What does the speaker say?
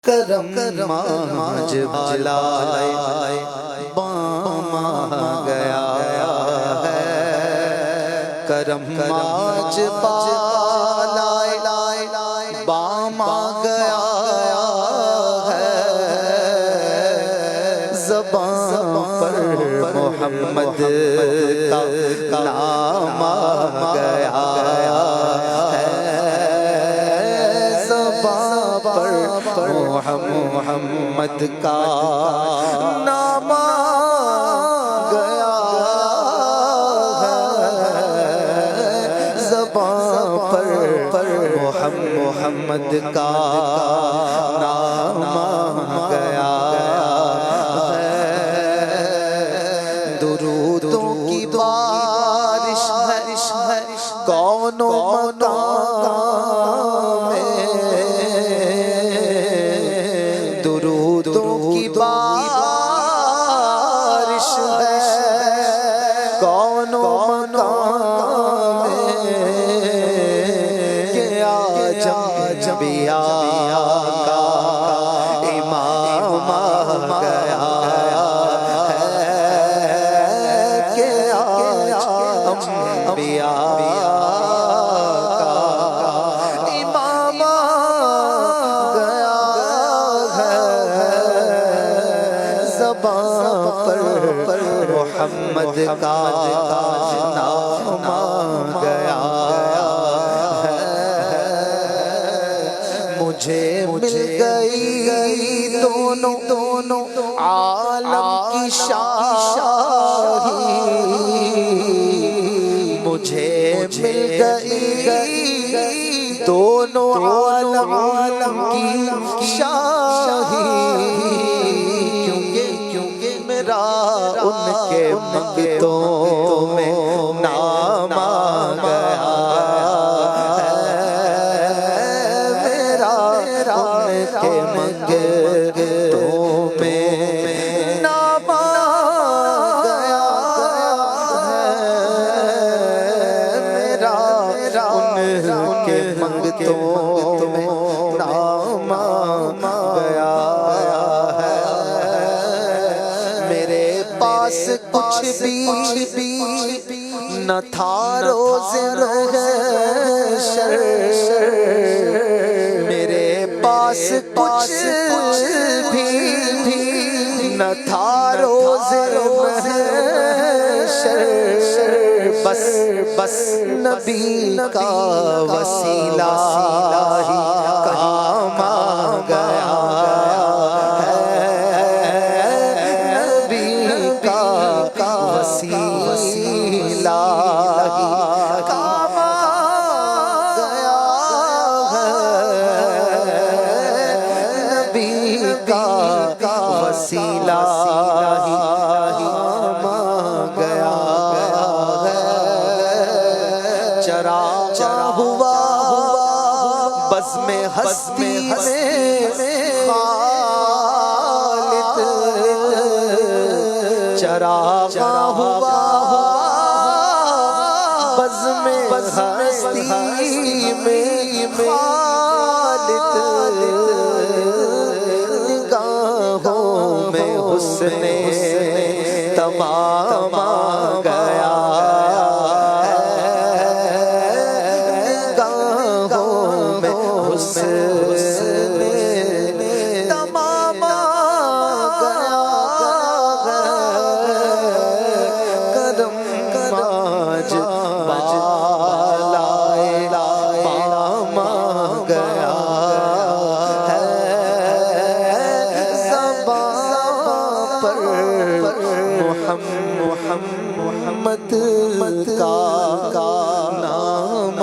کرم ماج بالائے باما گیا ہے، کرم ماج بالائے باما گیا ہے، زبان پر محمد کا نام آ گیا ہے، زبان پر محمد کا نام آ گیا ہے، زبان پر محمد کا نام آ گیا ہے، درودوں کی بارش ہے کون و مکان میں، درودوں کی بارش ہے کون و مکان میں، کہ آج انبیاء کا امام آ گیا ہے، کہ آج انبیاء کا امام آ گیا ہے، زبان پر محمد کا نام آ گیا ہے، مجھے مل گئی دونوں عالم کی شاہی، مجھے مل گئی دونوں عالم کی شاہی، کیونکہ میرا ان کے منگتوں میں نام آ گیا ہے، میرا ان کے منگتوں میں نام آ گیا ہے، میرا ان کے منگتوں میں نام آ گیا ہے، میرے پاس کچھ بھی نہ تھا روز محشر، میرے پاس کچھ بھی نہ تھا روز محشر، بس نبی کا وسیلہ ہی کام آ گیا ہے، نبی کا وسیلہ ہی کام آ گیا ہے، نبی کا وسیلہ ہی کام آ گیا ہے، چرا ہوا بزم ہستی میں خالد، چرا ہوا بزم ہستی میں خالد، نگاہوں میں حسن تمام آ گیا ہے، نگاہوں میں حسن تمام آ گیا ہے، کرم ماج بالائے بام آ گیا ہے، زبان پر محمد کا نام